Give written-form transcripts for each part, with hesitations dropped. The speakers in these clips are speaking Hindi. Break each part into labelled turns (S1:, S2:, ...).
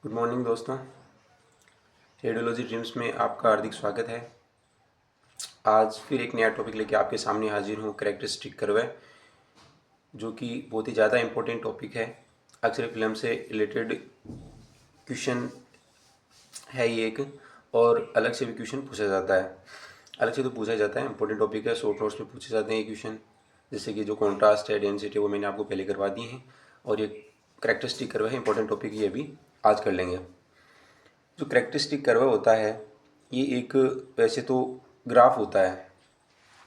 S1: गुड मॉर्निंग दोस्तों। रेडियोलॉजी ड्रीम्स में आपका हार्दिक स्वागत है। आज फिर एक नया टॉपिक लेके आपके सामने हाजिर हूँ, कैरेक्टरिस्टिक कर्व, जो कि बहुत ही ज़्यादा इम्पोर्टेंट टॉपिक है। अक्सर फिल्म से रिलेटेड क्वेश्चन है ये एक, और अलग से भी क्वेश्चन पूछा जाता है। अलग से तो पूछा जाता है, इंपॉर्टेंट टॉपिक है, शॉर्ट नोट्स में पूछे जाते हैं ये क्वेश्चन। जैसे कि जो कॉन्ट्रास्ट है, डेंसिटी, वो मैंने आपको पहले करवा दी है, और ये कैरेक्टरिस्टिक कर्व है, इंपॉर्टेंट टॉपिक ये भी आज कर लेंगे। जो कैरेक्टरिस्टिक कर्व होता है, ये एक वैसे तो ग्राफ होता है,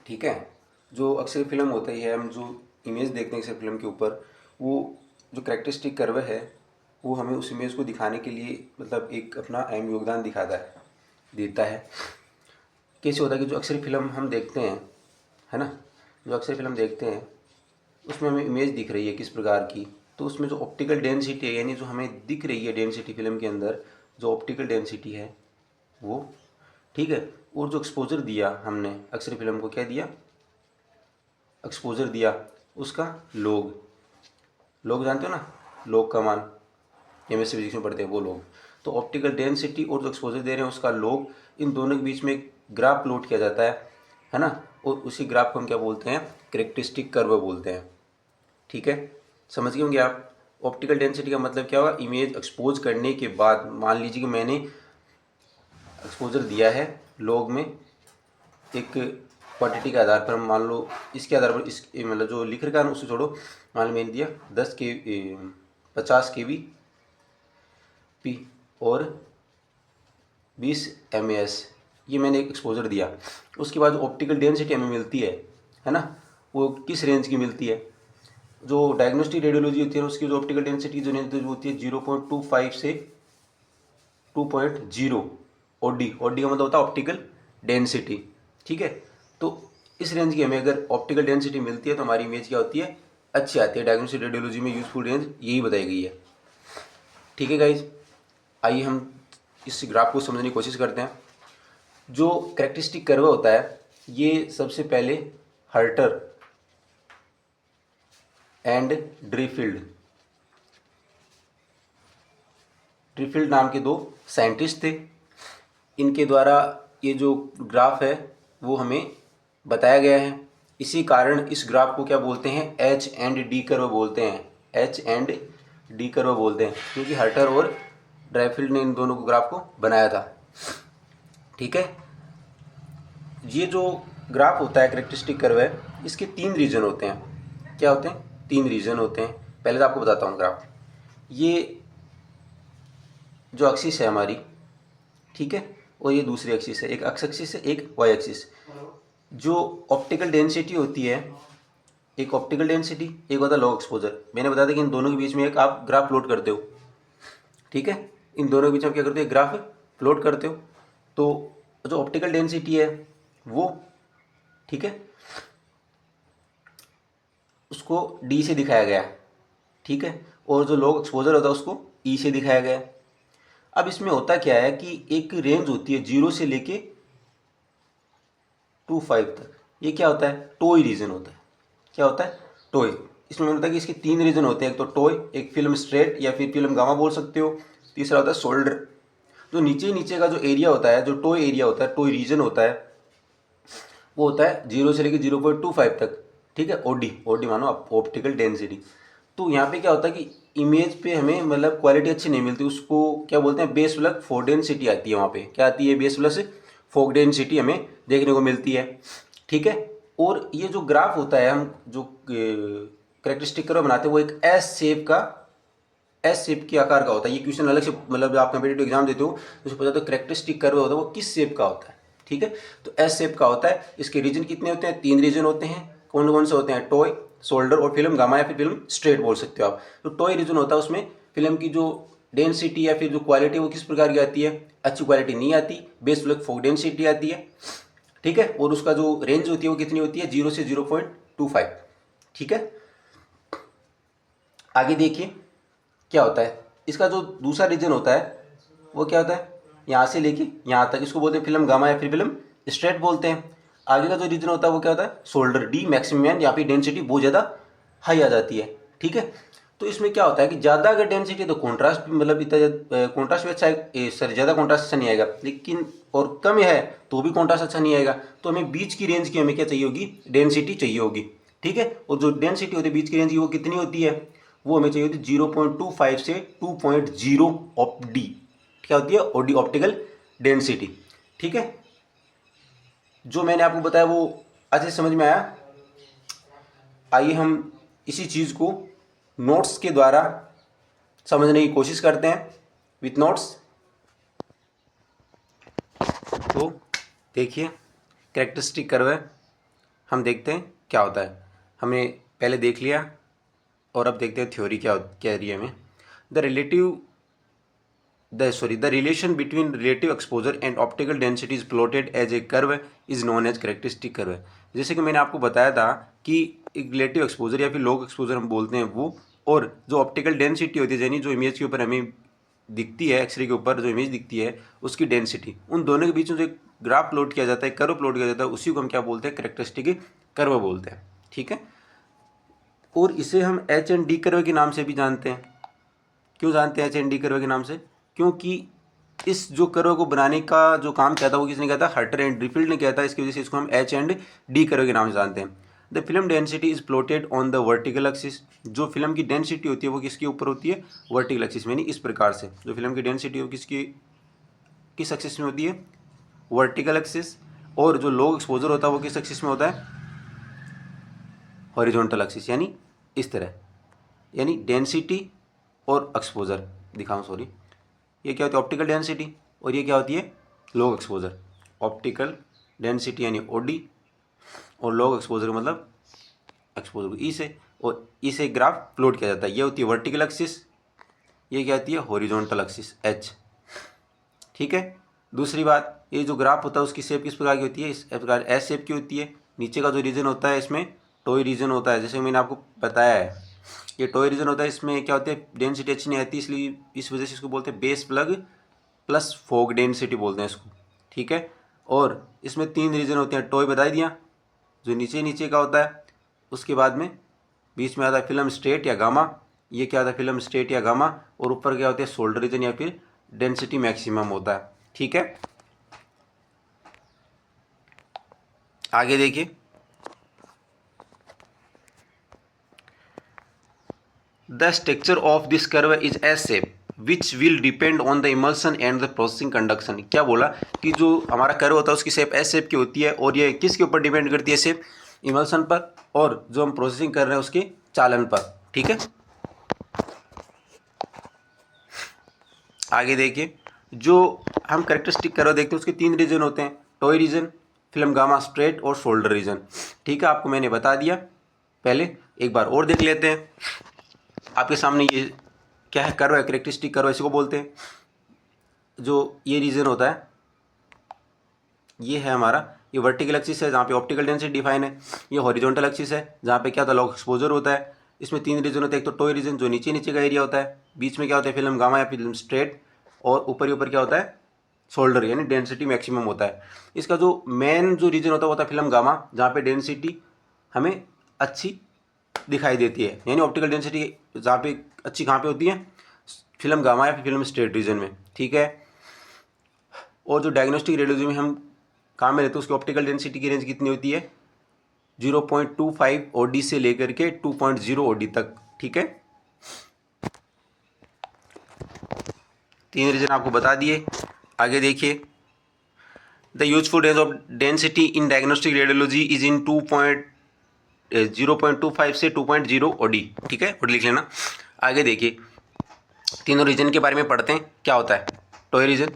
S1: ठीक है। जो अक्सर फिल्म होता ही है, हम जो इमेज देखते हैं अक्सर फिल्म के ऊपर, वो जो कैरेक्टरिस्टिक कर्व है वो हमें उस इमेज को दिखाने के लिए मतलब एक अपना अहम योगदान दिखाता है, देता है। कैसे होता है कि जो अक्सर फिल्म हम देखते हैं, है ना, जो अक्सर फिल्म देखते हैं उसमें हमें इमेज दिख रही है किस प्रकार की, तो उसमें जो ऑप्टिकल डेंसिटी है, यानी जो हमें दिख रही है डेंसिटी फिल्म के अंदर, जो ऑप्टिकल डेंसिटी है वो, ठीक है। और जो एक्सपोजर दिया हमने अक्सर फिल्म को, क्या दिया, एक्सपोजर दिया, उसका लोग, लोग जानते हो ना, लोग का मान, केमिस्ट्री फिजिक्स में पढ़ते हैं वो लोग। तो ऑप्टिकल डेंसिटी और जो एक्सपोजर दे रहे हैं उसका लोग, इन दोनों के बीच में एक ग्राफ प्लॉट किया जाता है ना। और उसी ग्राफ को हम क्या बोलते हैं, कैरेक्टरिस्टिक कर्व बोलते हैं, ठीक है। समझ गए होंगे आप। ऑप्टिकल डेंसिटी का मतलब क्या होगा, इमेज एक्सपोज करने के बाद, मान लीजिए कि मैंने एक्सपोजर दिया है लॉग में, एक क्वांटिटी के आधार पर, हम मान लो इसके आधार पर, इस मतलब जो लिख रखा है ना उससे छोड़ो, मान लो मैंने दिया 50 kVp और 20 mAs, ये मैंने एक एक्सपोजर दिया। उसके बाद ऑप्टिकल डेंसिटी हमें मिलती है ना, वो किस रेंज की मिलती है। जो डायग्नोस्टिक रेडियोलॉजी होती है उसकी जो ऑप्टिकल डेंसिटी जो रेंज होती है 0.25 से 2.0 ओडी, ओडी का मतलब होता है ऑप्टिकल डेंसिटी, ठीक है। तो इस रेंज की हमें अगर ऑप्टिकल डेंसिटी मिलती है तो हमारी इमेज क्या होती है, अच्छी आती है। डायग्नोस्टिक रेडियोलॉजी में यूजफुल रेंज यही बताई गई है, ठीक है गाइज। आइए हम इस ग्राफ को समझने की कोशिश करते हैं। जो कैरेक्टरिस्टिक कर्व होता है, ये सबसे पहले हर्टर एंड ड्रीफील्ड, ड्रीफील्ड नाम के दो साइंटिस्ट थे। इनके द्वारा ये जो ग्राफ है वो हमें बताया गया है। इसी कारण इस ग्राफ को क्या बोलते हैं, एच एंड डी कर्व बोलते हैं, एच एंड डी कर्व बोलते हैं, क्योंकि हर्टर और ड्राइफील्ड ने इन दोनों को ग्राफ को बनाया था, ठीक है। ये जो ग्राफ होता है, कैरेक्टरिस्टिक कर्व है, इसके 3 रीजन होते हैं। क्या होते हैं, 3 रीजन होते हैं। पहले तो आपको बताता हूँ ग्राफ, ये जो एक्सिस है हमारी, ठीक है, और ये दूसरी एक्सिस है, एक एक्स एक्सिस है, एक वाई एक्सिस। जो ऑप्टिकल डेंसिटी होती है, एक ऑप्टिकल डेंसिटी, एक होता है लॉग एक्सपोजर। मैंने बताया था कि इन दोनों के बीच में एक आप ग्राफ प्लॉट करते हो, ठीक है। इन दोनों के बीच में क्या करते हो, एक ग्राफ प्लॉट करते हो। तो जो ऑप्टिकल डेंसिटी है वो, ठीक है, उसको डी से दिखाया गया, ठीक है, और जो लॉग एक्सपोजर होता है उसको ई से दिखाया गया। अब इसमें होता क्या है कि एक रेंज होती है 0 से लेके 2.5 तक, ये क्या होता है, टॉय रीजन होता है। क्या होता है, टॉय। इसमें मैंने बताया कि इसके 3 रीजन होते हैं, एक तो टॉय, एक फिल्म स्ट्रेट या फिर फिल्म गामा बोल सकते हो, तीसरा होता है शोल्डर। जो नीचे नीचे का जो एरिया होता है, जो टॉय एरिया होता है, टॉय रीजन होता है, वो होता है 0 से लेकर 0.25 तक, ठीक है। ओडी, ओडी मानो आप ऑप्टिकल डेंसिटी। तो यहाँ पे क्या होता है कि इमेज पे हमें मतलब क्वालिटी अच्छी नहीं मिलती, उसको क्या बोलते हैं, बेस प्लस फोक डेंसिटी आती है। वहाँ पे क्या आती है, बेस प्लस फोक डेंसिटी हमें देखने को मिलती है, ठीक है। और ये जो ग्राफ होता है, हम जो कैरेक्टरिस्टिक कर्व बनाते हैं, वो एक एस शेप के आकार का होता है। ये क्वेश्चन अलग से, मतलब आप कम्पिटिटिव एग्जाम देते हो तो उसको पता तो कैरेक्टरिस्टिक कर्व होता है वो किस शेप का होता है, ठीक है। तो एस शेप का होता है। इसके रीजन कितने होते हैं, 3 रीजन होते हैं। कौन कौन से होते हैं, टॉय, शोल्डर और फिल्म गामा, या फिर फिल्म स्ट्रेट बोल सकते हो आप। तो टॉय रीजन होता है, उसमें फिल्म की जो डेंसिटी या फिर जो क्वालिटी वो किस प्रकार की आती है, अच्छी क्वालिटी नहीं आती, बेस प्लस फोक डेंसिटी आती है, ठीक है। और उसका जो रेंज होती है वो कितनी होती है, 0 से 0.25, ठीक है। आगे देखिए क्या होता है, इसका जो दूसरा रीजन होता है वो क्या होता है, यहाँ से लेके यहाँ तक, इसको बोलते हैं फिल्म गामा या फिर फिल्म स्ट्रेट बोलते हैं। आगे का जो रीजन होता है वो क्या होता है, शोल्डर, डी मैक्सिमम, यहाँ पे डेंसिटी बहुत ज़्यादा हाई आ जाती है, ठीक है। तो इसमें क्या होता है कि ज़्यादा अगर डेंसिटी तो कॉन्ट्रास्ट मतलब इतना कॉन्ट्रास्ट भी अच्छा है, सॉरी ज़्यादा कॉन्ट्रास्ट अच्छा नहीं आएगा, लेकिन और कम है तो भी कॉन्ट्रास्ट अच्छा नहीं आएगा। तो हमें बीच की रेंज की हमें क्या चाहिए होगी, डेंसिटी चाहिए होगी, ठीक है। और जो डेंसिटी होती है बीच की रेंज की वो कितनी होती है, वो हमें चाहिए होती है 0.25 से 2.0 ऑफ डी, क्या होती है ओडी, ऑप्टिकल डेंसिटी, ठीक है। जो मैंने आपको बताया वो अच्छे से समझ में आया। आइए हम इसी चीज़ को नोट्स के द्वारा समझने की कोशिश करते हैं विथ नोट्स। तो देखिए कैरेक्टरिस्टिक कर्व है, हम देखते हैं क्या होता है। हमने पहले देख लिया और अब देखते हैं थ्योरी क्या कह रही है हमें। The relation between relative exposure and optical density is plotted as a curve is known as characteristic curve। जैसे कि मैंने आपको बताया था कि रिलेटिव एक्सपोजर या फिर लॉग एक्सपोजर हम बोलते हैं वो, और जो ऑप्टिकल डेंसिटी होती है यानी जो इमेज के ऊपर हमें दिखती है, एक्सरे के ऊपर जो इमेज दिखती है उसकी डेंसिटी, उन दोनों के बीच में जो एक ग्राफ प्लॉट किया जाता है, कर्व प्लॉट किया जाता है, उसी को हम क्या बोलते हैं, कैरेक्टरिस्टिक कर्व बोलते हैं, ठीक है। और इसे हम एच एंड डी कर्व के नाम से भी जानते हैं। क्यों जानते हैं एच एंड डी कर्व के नाम से, क्योंकि इस जो कर्व को बनाने का जो काम किया था वो किसने किया था, हर्टर एंड ड्रीफिल्ड ने किया था। इसकी वजह से इसको हम एच एंड डी कर्व के नाम से जानते हैं। The film density is plotted on the vertical axis. जो फिल्म की डेंसिटी होती है वो किसके ऊपर होती है, वर्टिकल एक्सिस, यानी इस प्रकार से जो फिल्म की डेंसिटी है वो किस एक्सिस में होती है, वर्टिकल एक्सिस। और जो लॉग एक्सपोजर होता है वो किस एक्सिस में होता है, हॉरिजॉन्टल एक्सिस, यानी इस तरह, यानी डेंसिटी और एक्सपोजर दिखाऊं, सॉरी, ये क्या होती है ऑप्टिकल डेंसिटी, और ये क्या होती है लॉग एक्सपोजर। ऑप्टिकल डेंसिटी यानी ओडी, और लॉग एक्सपोजर मतलब एक्सपोजर को ई से, और ई से ग्राफ प्लॉट किया जाता है। ये होती है वर्टिकल एक्सिस, ये क्या होती है हॉरिजॉन्टल एक्सिस एच, ठीक है। दूसरी बात, ये जो ग्राफ होता है उसकी शेप किस प्रकार की होती है, इस प्रकार एस शेप की होती है। नीचे का जो रीजन होता है इसमें टॉय रीजन होता है, जैसे मैंने आपको बताया है ये टॉय रीजन होता है। इसमें क्या होती है डेंसिटी अच्छी नहीं आती, इसलिए इस वजह से इसको बोलते हैं base plug plus fog density बोलते हैं इसको, ठीक है। और इसमें 3 रीजन होते हैं, टॉय बता दिया जो नीचे नीचे का होता है, उसके बाद में बीच में आता है फिल्म स्ट्रेट या गामा, ये क्या आता है फिल्म स्ट्रेट या गामा, और ऊपर क्या होता है शोल्डर रीजन या फिर डेंसिटी मैक्सिमम होता है, ठीक है। आगे देखिए, the structure of this curve is S shape which will depend on the emulsion and the processing conduction. क्या बोला कि जो हमारा कर्व होता है उसकी शेप एस शेप की होती है, और ये किसके ऊपर डिपेंड करती है शेप, इमल्सन पर, और जो हम प्रोसेसिंग कर रहे हैं उसके चालन पर, ठीक है। आगे देखिए, जो हम कैरेक्टरिस्टिक कर्व देखते हैं उसके 3 रीजन होते हैं, toe region, film gamma straight और शोल्डर रीजन, ठीक है। आपको मैंने बता दिया, पहले एक बार और देख लेते हैं। आपके सामने ये क्या है, कर्व है, कैरेक्टरिस्टिक कर्व इसी को बोलते हैं। जो ये रीजन होता है ये है हमारा, ये वर्टिकल एक्सिस है जहाँ पे ऑप्टिकल डेंसिटी डिफाइन है, ये हॉरिजॉन्टल एक्सिस है जहाँ पे क्या होता है लॉग एक्सपोजर होता है। इसमें 3 रीजन होते हैं, एक तो टॉय रीजन जो नीचे नीचे का एरिया होता है, बीच में क्या होता है फिल्म गामा या फिल्म स्ट्रेट, और ऊपर ही ऊपर क्या होता है शोल्डर यानी डेंसिटी मैक्सिमम होता है। इसका जो मेन जो रीजन होता है वो होता है फिल्म गामा, जहाँ पे डेंसिटी हमें अच्छी दिखाई देती है, यानी ऑप्टिकल डेंसिटी जहाँ पे अच्छी कहाँ पे होती है, फिल्म गामा या फिर फिल्म स्ट्रेट रीजन में, ठीक है। और जो डायग्नोस्टिक रेडियोलॉजी में हम काम में रहते हैं उसकी ऑप्टिकल डेंसिटी की रेंज कितनी होती है, 0.25 ओडी से लेकर के 2.0 ओडी तक, ठीक है। 3 रीजन आपको बता दिए। आगे देखिए, the useful range of density in diagnostic radiology is in 0.25 से 2.0 ओडी, ठीक है, ओडी लिख लेना। आगे देखिए, तीनों रीजन के बारे में पढ़ते हैं। क्या होता है toe region,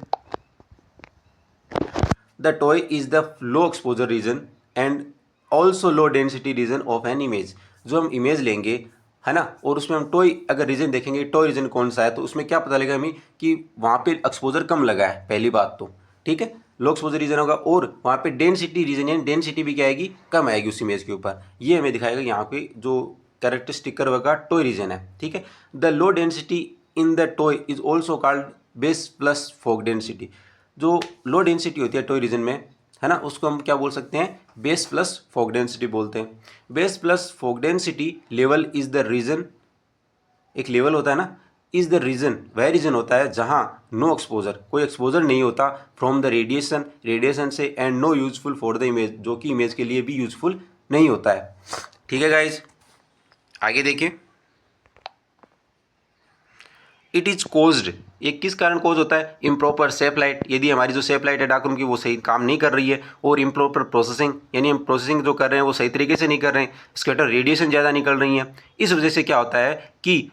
S1: the toe is the low exposure region and also low density region of an image. जो हम इमेज लेंगे है ना, और उसमें हम टॉय अगर रीजन देखेंगे, टॉय रीजन कौन सा है, तो उसमें क्या पता लगेगा हमें कि वहाँ पे एक्सपोजर कम लगा है, पहली बात तो, ठीक है, लो एक्सपोजर रीजन होगा, और वहाँ पे डेंसिटी रीजन यानी डेंसिटी भी क्या आएगी, कम आएगी उस इमेज के ऊपर। ये हमें दिखाएगा यहाँ पे जो कैरेक्टरिस्टिक कर्व का टॉय रीजन है, ठीक है। The low density in the toe is also called base plus fog density. जो लो डेंसिटी होती है टॉय रीजन में है ना, उसको हम क्या बोल सकते हैं, बेस प्लस फॉग डेंसिटी बोलते हैं। Base plus fog density level is the region एक लेवल होता है ना, इज़ द रीजन, वह रीजन होता है जहाँ नो एक्सपोजर, कोई एक्सपोजर नहीं होता फ्रॉम द रेडिएशन से, and no useful for the image, जो कि इमेज के लिए भी यूजफुल नहीं होता है। ठीक है गाइज, आगे देखिए। इट इज कोज्ड, ये किस कारण कोज होता है? इम्प्रॉपर सेफ लाइट, यदि हमारी जो सेफ लाइट है डार्क रूम की वो सही काम नहीं कर रही है, और इम्प्रॉपर प्रोसेसिंग, यानी हम प्रोसेसिंग जो कर रहे हैं वो सही तरीके से नहीं कर रहे हैं, स्कैटर रेडिएशन ज़्यादा निकल रही है। इस वजह से क्या होता है कि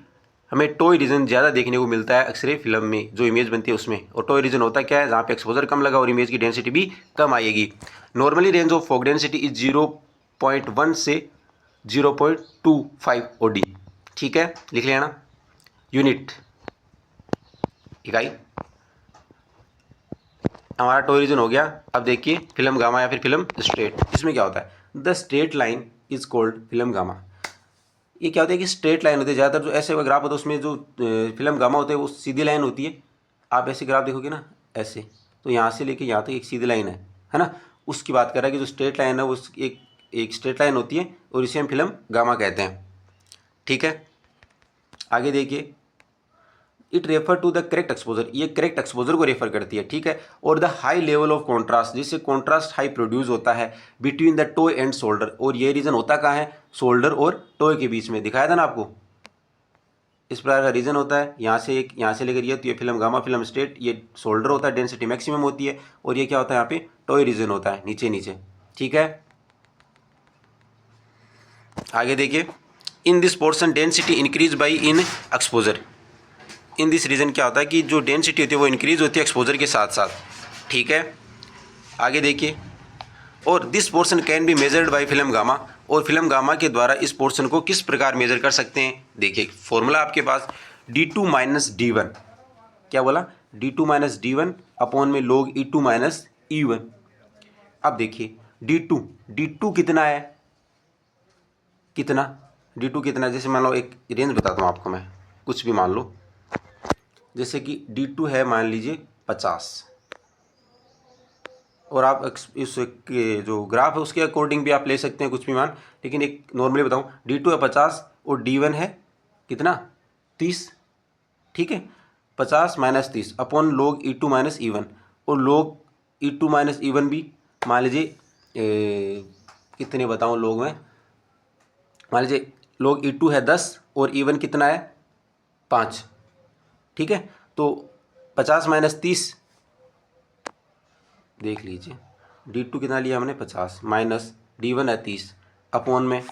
S1: हमें टॉय रीजन ज़्यादा देखने को मिलता है एक्सरे फिल्म में, जो इमेज बनती है उसमें। और टॉय रीजन होता क्या है? जहाँ पे एक्सपोजर कम लगा और इमेज की डेंसिटी भी कम आएगी। Normally range of fog density is 0.1 से 0.25 OD। ठीक है, लिख लेना, यूनिट, इकाई। हमारा टॉय रीजन हो गया। अब देखिए फिल्म गामा या फिर फिल्म स्ट्रेट, इसमें क्या होता है? The straight line is called film gamma. ये क्या होता है कि स्ट्रेट लाइन होती है, ज़्यादातर जो ऐसे ग्राफ होता है उसमें जो फिल्म गामा होते हैं वो सीधी लाइन होती है। आप ऐसे ग्राफ देखोगे ना ऐसे, तो यहाँ से लेके यहाँ तक एक सीधी लाइन है ना, उसकी बात कर रहा है कि जो स्ट्रेट लाइन है वो एक स्ट्रेट लाइन होती है, और इसे हम फिल्म गामा कहते हैं। ठीक है, आगे देखिए। It refer to the correct exposure, ये करेक्ट एक्सपोजर को रेफर करती है। ठीक है, और the high level of contrast, जिससे कॉन्ट्रास्ट हाई प्रोड्यूस होता है between the toe and shoulder, और ये रीजन होता कहाँ है? शोल्डर और टोय के बीच में। दिखाया था ना आपको, इस प्रकार का रीजन होता है। यहाँ से लेकर ये, तो ये फिल्म गामा, फिल्म स्ट्रेट, ये शोल्डर होता है, डेंसिटी मैक्सिमम होती है, और ये क्या होता है यहाँ पे? टोय रीजन होता है, नीचे नीचे। ठीक है, आगे देखिए। In this portion density increase by in exposure, in this region क्या होता है कि जो डेंसिटी होती है वो इंक्रीज होती है एक्सपोजर के साथ साथ। ठीक है, आगे देखिए। और this portion can be measured by film gamma, और फिल्म गामा के द्वारा इस पोर्शन को किस प्रकार मेजर कर सकते हैं? देखिए फॉर्मूला आपके पास, d2 माइनस d1, क्या बोला? d2 माइनस d1 अपॉन में log e2 माइनस e1। अब देखिए d2 कितना है? कितना d2 कितना है? जैसे मान लो, एक रेंज बताता हूँ आपको मैं, कुछ भी मान लो, जैसे कि d2 है मान लीजिए 50, और आप इस जो ग्राफ है उसके अकॉर्डिंग भी आप ले सकते हैं कुछ भी मान, लेकिन एक नॉर्मली बताऊँ, d2 है 50 और d1 है कितना? 30। ठीक है, 50 minus 30 upon log e2 minus e1, और log e2 माइनस e1 भी मान लीजिए कितने बताऊँ log में, मान लीजिए log e2 है 10 और e1 कितना है? 5। ठीक है, तो 50 माइनस 30, देख लीजिए d2 कितना लिया हमने? 50 माइनस d1 है 30 अपॉन में,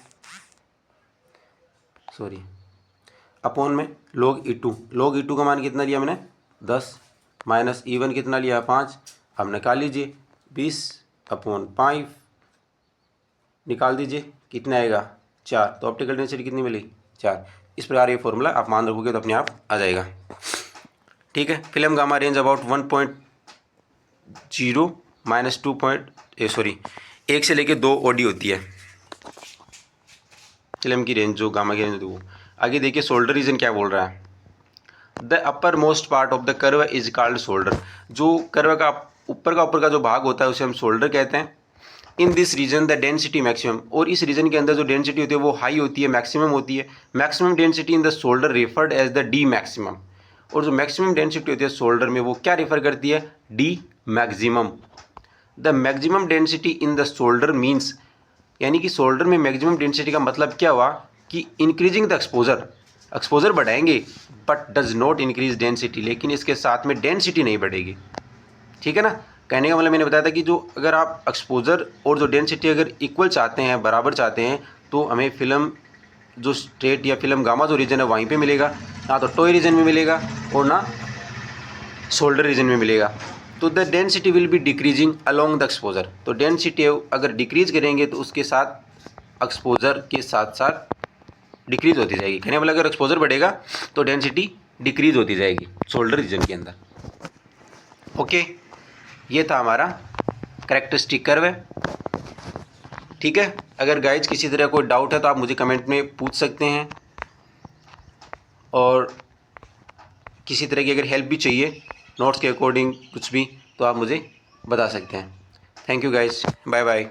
S1: अपॉन में log e2 का मान कितना लिया हमने? 10 माइनस e1 कितना लिया? 5। अब निकाल लीजिए 20 अपॉन 5, निकाल दीजिए कितना आएगा? 4। तो ऑप्टिकल डेंसिटी कितनी मिली? 4। इस प्रकार ये फॉर्मूला आप मान रखोगे तो अपने आप आ जाएगा। ठीक है, film gamma range about 1.0 minus 1 से लेके 2 OD होती है फिल्म की रेंज, जो गामा की रेंज होती है वो। आगे देखिए शोल्डर रीजन क्या बोल रहा है। The upper most part of the curve is called shoulder, जो कर्व का ऊपर का जो भाग होता है उसे हम शोल्डर कहते हैं। In this region the density maximum, और इस रीजन के अंदर जो डेंसिटी होती है वो हाई होती है, मैक्सिमम होती है। Maximum density in the shoulder referred as the D maximum, और जो मैक्सिमम डेंसिटी होती है शोल्डर में वो क्या रेफर करती है? D maximum. The maximum density in the shoulder means, यानी कि शोल्डर में मैक्सिमम डेंसिटी का मतलब क्या हुआ कि इंक्रीजिंग द एक्सपोजर बढ़ाएंगे, but does not increase density, लेकिन इसके साथ में डेंसिटी नहीं बढ़ेगी। ठीक है ना, कहने का मतलब मैंने बताया था कि जो अगर आप एक्सपोजर और जो डेंसिटी अगर इक्वल चाहते हैं, बराबर चाहते हैं, तो हमें फिल्म जो स्ट्रेट या फिल्म गामा जो रीजन है वहीं पे मिलेगा, ना तो टॉय रीजन में मिलेगा और ना शोल्डर रीजन में मिलेगा। तो the density will be decreasing along the exposure, तो डेंसिटी अगर डिक्रीज करेंगे तो उसके साथ एक्सपोजर के साथ साथ डिक्रीज होती जाएगी। कहने वाला अगर एक्सपोजर बढ़ेगा तो डेंसिटी डिक्रीज होती जाएगी शोल्डर रीजन के अंदर। ओके, ये था हमारा कैरेक्टरिस्टिक कर्व है। ठीक है, अगर गाइज किसी तरह कोई डाउट है तो आप मुझे कमेंट में पूछ सकते हैं, और किसी तरह की अगर हेल्प भी चाहिए नोट्स के अकॉर्डिंग कुछ भी, तो आप मुझे बता सकते हैं। Thank you guys, bye bye.